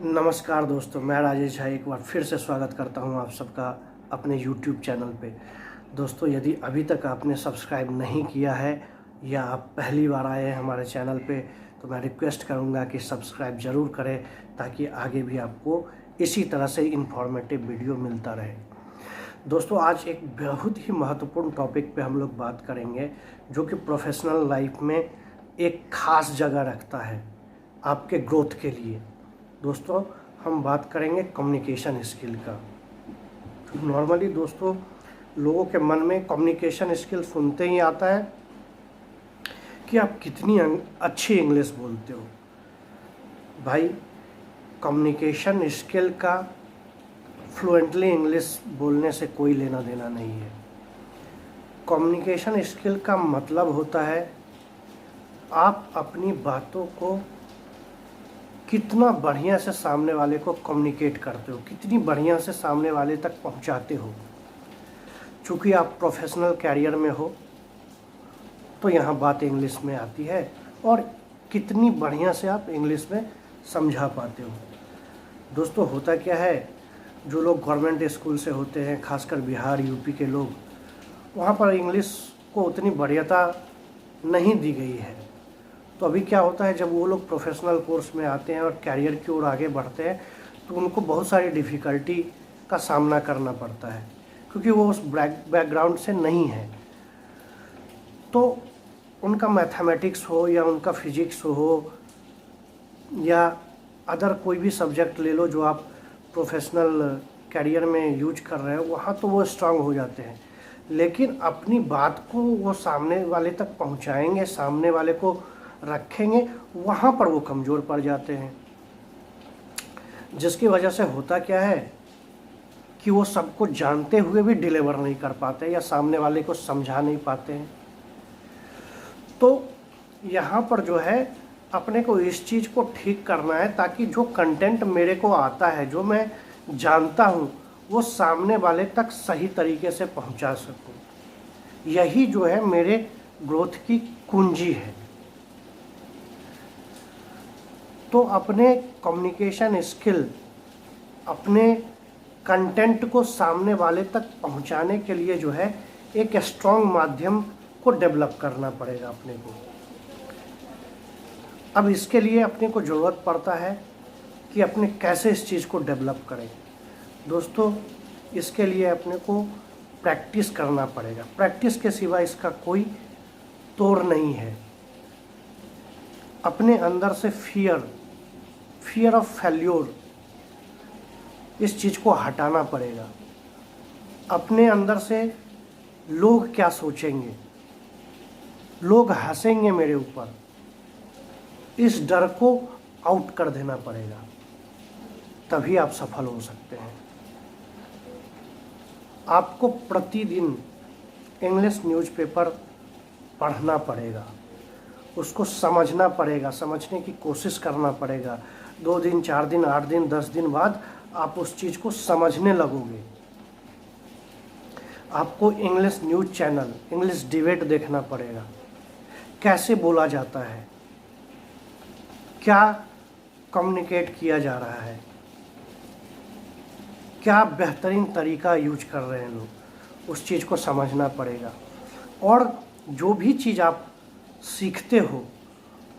नमस्कार दोस्तों, मैं राजेश झा एक बार फिर से स्वागत करता हूं आप सबका अपने YouTube चैनल पे। दोस्तों, यदि अभी तक आपने सब्सक्राइब नहीं किया है या आप पहली बार आए हैं हमारे चैनल पे, तो मैं रिक्वेस्ट करूंगा कि सब्सक्राइब ज़रूर करें ताकि आगे भी आपको इसी तरह से इन्फॉर्मेटिव वीडियो मिलता रहे। दोस्तों, आज एक बहुत ही महत्वपूर्ण टॉपिक पे हम लोग बात करेंगे जो कि प्रोफेशनल लाइफ में एक ख़ास जगह रखता है आपके ग्रोथ के लिए। दोस्तों, हम बात करेंगे कम्युनिकेशन स्किल का। नॉर्मली दोस्तों, लोगों के मन में कम्युनिकेशन स्किल सुनते ही आता है कि आप कितनी अच्छी इंग्लिश बोलते हो। भाई, कम्युनिकेशन स्किल का फ्लुएंटली इंग्लिश बोलने से कोई लेना देना नहीं है। कम्युनिकेशन स्किल का मतलब होता है आप अपनी बातों को कितना बढ़िया से सामने वाले को कम्युनिकेट करते हो, कितनी बढ़िया से सामने वाले तक पहुंचाते हो। चूँकि आप प्रोफेशनल कैरियर में हो तो यहाँ बात इंग्लिश में आती है और कितनी बढ़िया से आप इंग्लिश में समझा पाते हो। दोस्तों, होता क्या है, जो लोग गवर्नमेंट स्कूल से होते हैं, खासकर बिहार यूपी के लोग, वहाँ पर इंग्लिश को उतनी बढ़ियता नहीं दी गई है। तो अभी क्या होता है, जब वो लोग प्रोफेशनल कोर्स में आते हैं और कैरियर की ओर आगे बढ़ते हैं तो उनको बहुत सारी डिफ़िकल्टी का सामना करना पड़ता है क्योंकि वो उस बैकग्राउंड से नहीं है। तो उनका मैथमेटिक्स हो या उनका फिजिक्स हो या अदर कोई भी सब्जेक्ट ले लो जो आप प्रोफेशनल कैरियर में यूज कर रहे हो, वहाँ तो वो स्ट्रांग हो जाते हैं। लेकिन अपनी बात को वो सामने वाले तक पहुँचाएंगे, सामने वाले को रखेंगे, वहाँ पर वो कमज़ोर पड़ जाते हैं। जिसकी वजह से होता क्या है कि वो सबको जानते हुए भी डिलीवर नहीं कर पाते या सामने वाले को समझा नहीं पाते हैं। तो यहाँ पर जो है अपने को इस चीज़ को ठीक करना है ताकि जो कंटेंट मेरे को आता है, जो मैं जानता हूँ, वो सामने वाले तक सही तरीके से पहुँचा सकूँ। यही जो है मेरे ग्रोथ की कुंजी है। तो अपने कम्युनिकेशन स्किल, अपने कंटेंट को सामने वाले तक पहुंचाने के लिए जो है एक स्ट्रॉन्ग माध्यम को डेवलप करना पड़ेगा अपने को। अब इसके लिए अपने को ज़रूरत पड़ता है कि अपने कैसे इस चीज़ को डेवलप करें। दोस्तों, इसके लिए अपने को प्रैक्टिस करना पड़ेगा। प्रैक्टिस के सिवा इसका कोई तोड़ नहीं है। अपने अंदर से फियर ऑफ फेल्योर, इस चीज़ को हटाना पड़ेगा। अपने अंदर से लोग क्या सोचेंगे, लोग हंसेंगे मेरे ऊपर, इस डर को आउट कर देना पड़ेगा, तभी आप सफल हो सकते हैं। आपको प्रतिदिन इंग्लिश न्यूज़पेपर पढ़ना पड़ेगा, उसको समझना पड़ेगा, समझने की कोशिश करना पड़ेगा। 2 दिन, 4 दिन, 8 दिन, 10 दिन बाद आप उस चीज़ को समझने लगोगे। आपको English news channel, English debate देखना पड़ेगा, कैसे बोला जाता है, क्या कम्युनिकेट किया जा रहा है, क्या बेहतरीन तरीका यूज कर रहे हैं लोग, उस चीज़ को समझना पड़ेगा। और जो भी चीज़ आप सीखते हो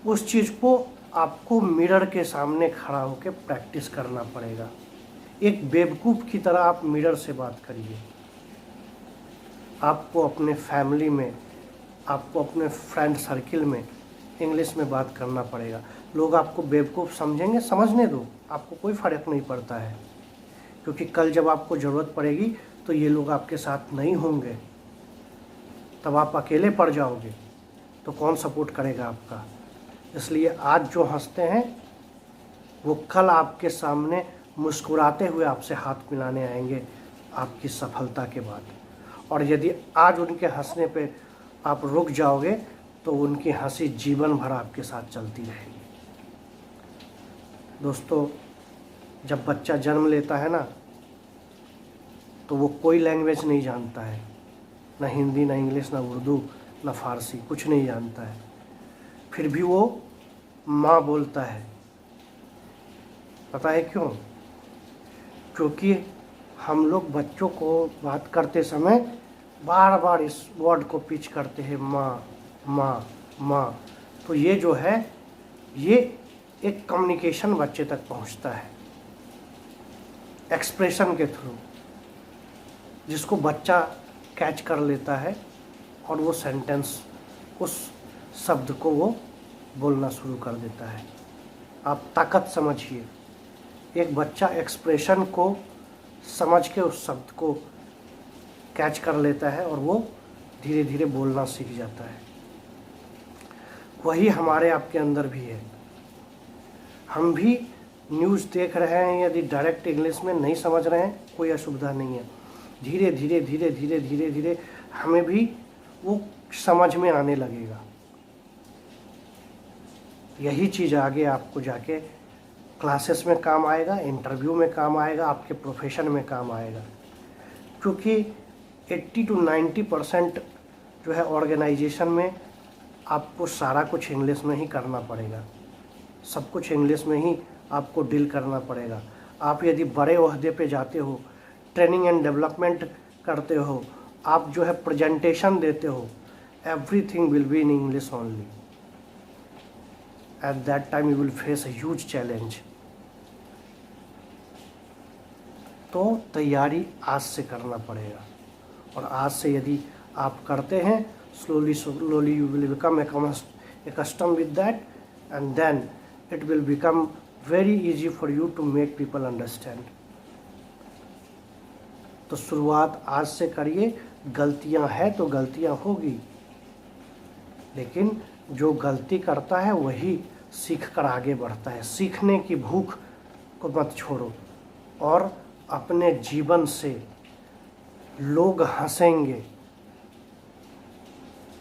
उस चीज़ को आपको मिरर के सामने खड़ा होकर प्रैक्टिस करना पड़ेगा। एक बेवकूफ़ की तरह आप मिरर से बात करिए। आपको अपने फैमिली में, आपको अपने फ्रेंड सर्किल में इंग्लिश में बात करना पड़ेगा। लोग आपको बेवकूफ़ समझेंगे, समझने दो, आपको कोई फ़र्क नहीं पड़ता है, क्योंकि कल जब आपको ज़रूरत पड़ेगी तो ये लोग आपके साथ नहीं होंगे, तब आप अकेले पड़ जाओगे, तो कौन सपोर्ट करेगा आपका। इसलिए आज जो हंसते हैं वो कल आपके सामने मुस्कुराते हुए आपसे हाथ मिलाने आएंगे आपकी सफलता के बाद। और यदि आज उनके हंसने पे आप रुक जाओगे तो उनकी हंसी जीवन भर आपके साथ चलती रहेगी। दोस्तों, जब बच्चा जन्म लेता है ना, तो वो कोई लैंग्वेज नहीं जानता है, ना हिंदी, ना इंग्लिश, ना उर्दू, ना फारसी, कुछ नहीं जानता है। फिर भी वो माँ बोलता है, पता है क्यों? क्योंकि हम लोग बच्चों को बात करते समय बार बार इस वर्ड को पिच करते हैं, माँ माँ माँ। तो ये जो है ये एक कम्युनिकेशन बच्चे तक पहुंचता है एक्सप्रेशन के थ्रू, जिसको बच्चा कैच कर लेता है और वो सेंटेंस, उस शब्द को वो बोलना शुरू कर देता है। आप ताकत समझिए, एक बच्चा एक्सप्रेशन को समझ के उस शब्द को कैच कर लेता है और वो धीरे धीरे बोलना सीख जाता है। वही हमारे आपके अंदर भी है। हम भी न्यूज़ देख रहे हैं, यदि डायरेक्ट इंग्लिश में नहीं समझ रहे हैं कोई असुविधा नहीं है, धीरे धीरे धीरे धीरे धीरे धीरे हमें भी वो समझ में आने लगेगा। यही चीज़ आगे आपको जाके क्लासेस में काम आएगा, इंटरव्यू में काम आएगा, आपके प्रोफेशन में काम आएगा। क्योंकि 80 to 90% जो है ऑर्गेनाइजेशन में आपको सारा कुछ इंग्लिश में ही करना पड़ेगा, सब कुछ इंग्लिश में ही आपको डील करना पड़ेगा। आप यदि बड़े ओहदे पे जाते हो, ट्रेनिंग एंड डेवलपमेंट करते हो, आप जो है प्रेजेंटेशन देते हो, everything will be in English only. At that time you will face a huge challenge. तो तैयारी आज से करना पड़ेगा, और आज से यदि आप करते हैं, slowly you will become accustomed with that, and then it will become very easy for you to make people understand. तो शुरुआत आज से करिए। गलतियां हैं तो गलतियां होगी, लेकिन जो गलती करता है वही सीख कर आगे बढ़ता है। सीखने की भूख को मत छोड़ो, और अपने जीवन से लोग हंसेंगे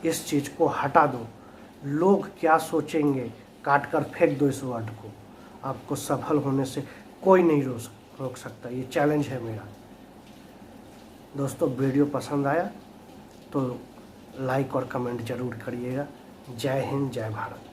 इस चीज़ को हटा दो। लोग क्या सोचेंगे काट कर फेंक दो इस वर्ड को। आपको सफल होने से कोई नहीं रोक सकता। ये चैलेंज है मेरा। दोस्तों, वीडियो पसंद आया तो लाइक और कमेंट ज़रूर करिएगा। जय हिंद, जय भारत।